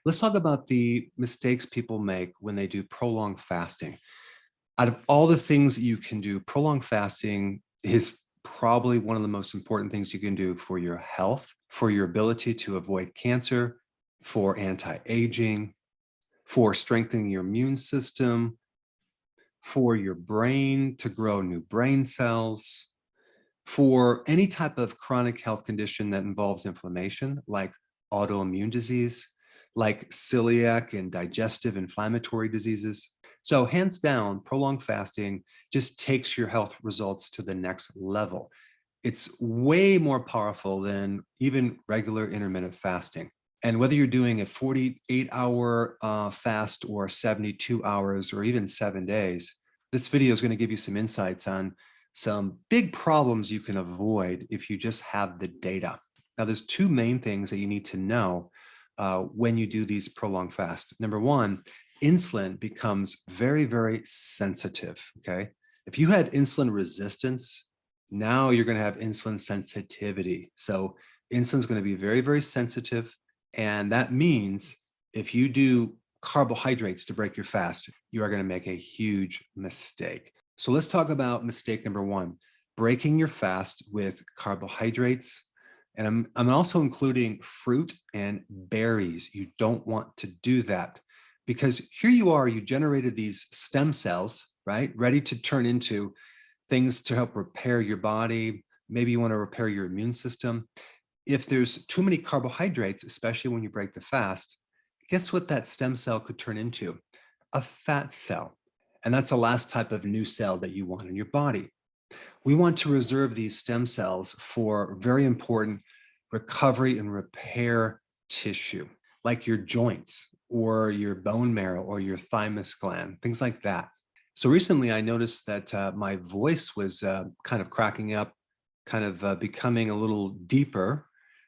Let's talk about the mistakes people make when they do prolonged fasting. Out of all the things that you can do, prolonged fasting is probably one of the most important things you can do for your health, for your ability to avoid cancer, for anti-aging, for strengthening your immune system, for your brain to grow new brain cells, for any type of chronic health condition that involves inflammation, like autoimmune disease, like celiac and digestive inflammatory diseases. So hands down, prolonged fasting just takes your health results to the next level. It's way more powerful than even regular intermittent fasting. And whether you're doing a 48-hour fast or 72 hours or even 7 days, this video is going to give you some insights on some big problems you can avoid if you just have the data. Now, there's two main things that you need to know when you do these prolonged fasts. Number one, insulin becomes very, very sensitive, okay? If you had insulin resistance, now you're going to have insulin sensitivity. So insulin is going to be very, very sensitive. And that means if you do carbohydrates to break your fast, you are going to make a huge mistake. So let's talk about mistake number one, breaking your fast with carbohydrates. And I'm also including fruit and berries. You don't want to do that because here you are, you generated these stem cells, right? Ready to turn into things to help repair your body. Maybe you want to repair your immune system. If there's too many carbohydrates, especially when you break the fast, guess what that stem cell could turn into? A fat cell. And that's the last type of new cell that you want in your body. We want to reserve these stem cells for very important recovery and repair tissue, like your joints or your bone marrow or your thymus gland, things like that. So recently I noticed that my voice was kind of cracking up, kind of becoming a little deeper.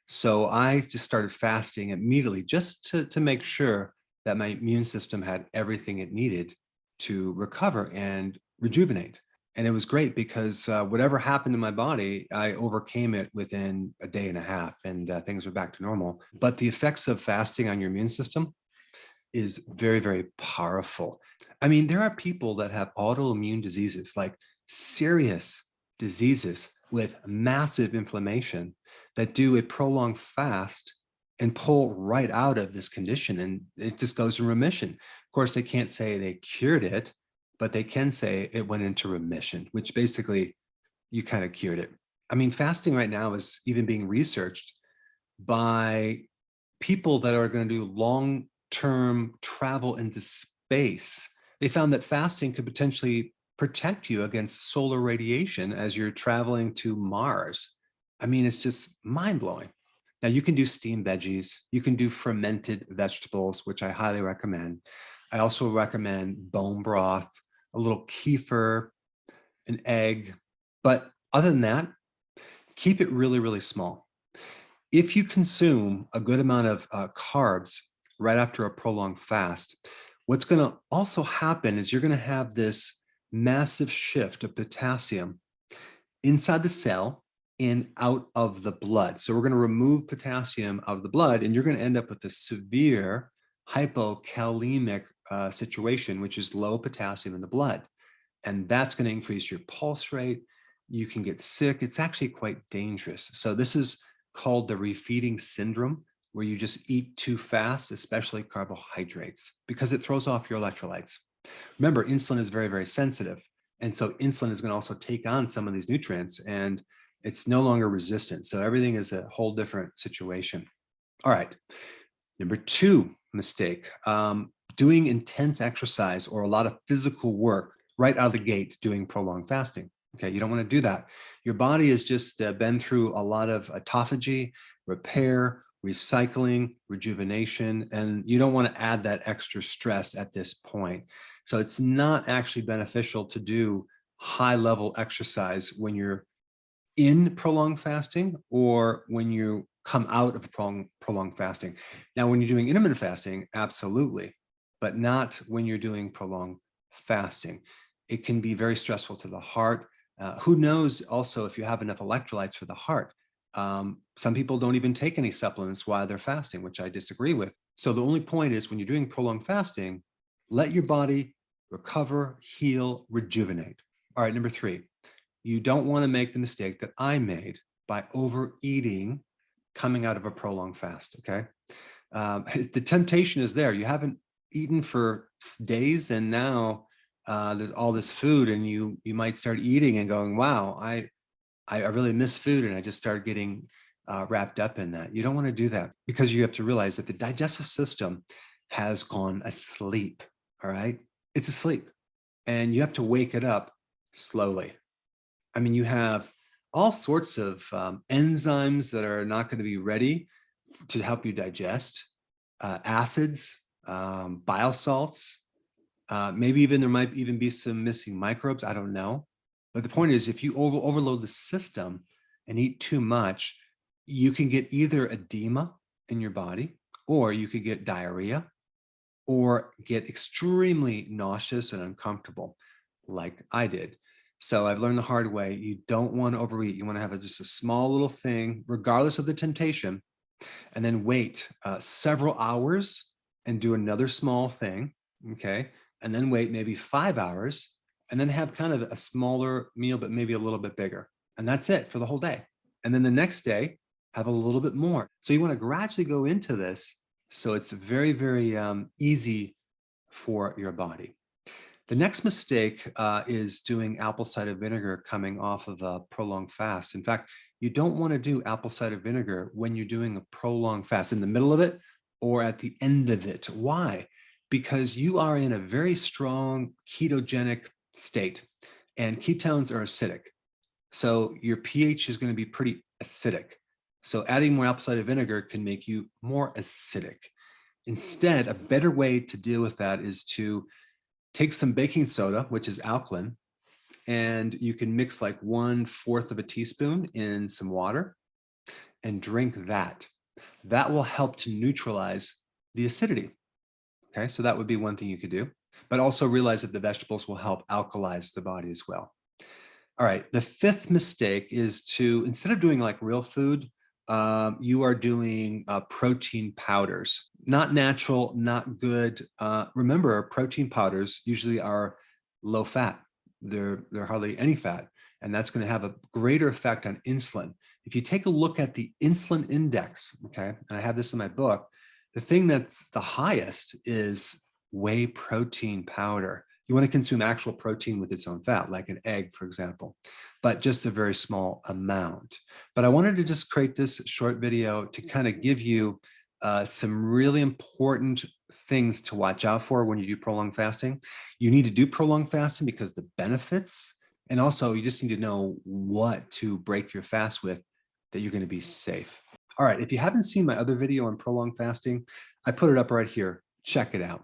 So I just started fasting immediately just to make sure that my immune system had everything it needed to recover and rejuvenate. And it was great because whatever happened in my body, I overcame it within a day and a half and things were back to normal. But the effects of fasting on your immune system is very, very powerful. I mean, there are people that have autoimmune diseases, like serious diseases with massive inflammation that do a prolonged fast and pull right out of this condition and it just goes in remission. Of course, they can't say they cured it, but they can say it went into remission, which basically you kind of cured it. I mean, fasting right now is even being researched by people that are going to do long-term travel into space. They found that fasting could potentially protect you against solar radiation as you're traveling to Mars. I mean, it's just mind-blowing. Now, you can do steamed veggies. You can do fermented vegetables, which I highly recommend. I also recommend bone broth, a little kefir, an egg. But other than that, keep it really, really small. If you consume a good amount of carbs right after a prolonged fast, what's going to also happen is you're going to have this massive shift of potassium inside the cell and out of the blood. So we're going to remove potassium out of the blood, and you're going to end up with a severe hypokalemic situation, which is low potassium in the blood. And that's going to increase your pulse rate. You can get sick. It's actually quite dangerous. So this is called the refeeding syndrome, where you just eat too fast, especially carbohydrates, because it throws off your electrolytes. Remember, insulin is very, very sensitive. And so insulin is going to also take on some of these nutrients and it's no longer resistant. So everything is a whole different situation. All right. Number two mistake, doing intense exercise or a lot of physical work right out of the gate doing prolonged fasting. Okay, you don't want to do that. Your body has just been through a lot of autophagy, repair, recycling, rejuvenation, and you don't want to add that extra stress at this point. So it's not actually beneficial to do high-level exercise when you're in prolonged fasting or when you come out of prolonged fasting. Now, when you're doing intermittent fasting, absolutely, but not when you're doing prolonged fasting. It can be very stressful to the heart. Who knows also if you have enough electrolytes for the heart? Some people don't even take any supplements while they're fasting, which I disagree with. So the only point is when you're doing prolonged fasting, let your body recover, heal, rejuvenate. All right, number 3, you don't want to make the mistake that I made by overeating coming out of a prolonged fast, okay? The temptation is there. You haven't eaten for days and now there's all this food and you might start eating and going, wow, I really miss food, and I just started getting wrapped up in that. You don't want to do that because you have to realize that the digestive system has gone asleep, all right? It's asleep, and you have to wake it up slowly. I mean, you have all sorts of enzymes that are not going to be ready to help you digest, acids, bile salts, maybe even there might even be some missing microbes. I don't know. But the point is, if you overload the system and eat too much, you can get either edema in your body, or you could get diarrhea, or get extremely nauseous and uncomfortable, like I did. So I've learned the hard way. You don't want to overeat. You want to have just a small little thing, regardless of the temptation, and then wait several hours and do another small thing, okay? And then wait maybe 5 hours and then have kind of a smaller meal, but maybe a little bit bigger. And that's it for the whole day. And then the next day, have a little bit more. So you want to gradually go into this so it's very, very easy for your body. The next mistake is doing apple cider vinegar coming off of a prolonged fast. In fact, you don't want to do apple cider vinegar when you're doing a prolonged fast, in the middle of it or at the end of it. Why? Because you are in a very strong ketogenic state, and ketones are acidic. So your pH is going to be pretty acidic. So adding more apple cider vinegar can make you more acidic. Instead, a better way to deal with that is to take some baking soda, which is alkaline, and you can mix like 1/4 of a teaspoon in some water and drink that. That will help to neutralize the acidity. Okay, so that would be one thing you could do, but also realize that the vegetables will help alkalize the body as well. All right, the 5th mistake is to, instead of doing like real food, you are doing protein powders. Not natural, not good. Remember, protein powders usually are low fat. They're hardly any fat, and that's going to have a greater effect on insulin. If you take a look at the insulin index, okay, and I have this in my book, the thing that's the highest is whey protein powder. You want to consume actual protein with its own fat, like an egg, for example, but just a very small amount. But I wanted to just create this short video to kind of give you some really important things to watch out for when you do prolonged fasting. You need to do prolonged fasting because the benefits, and also you just need to know what to break your fast with, that you're going to be safe. All right, if you haven't seen my other video on prolonged fasting, I put it up right here. Check it out.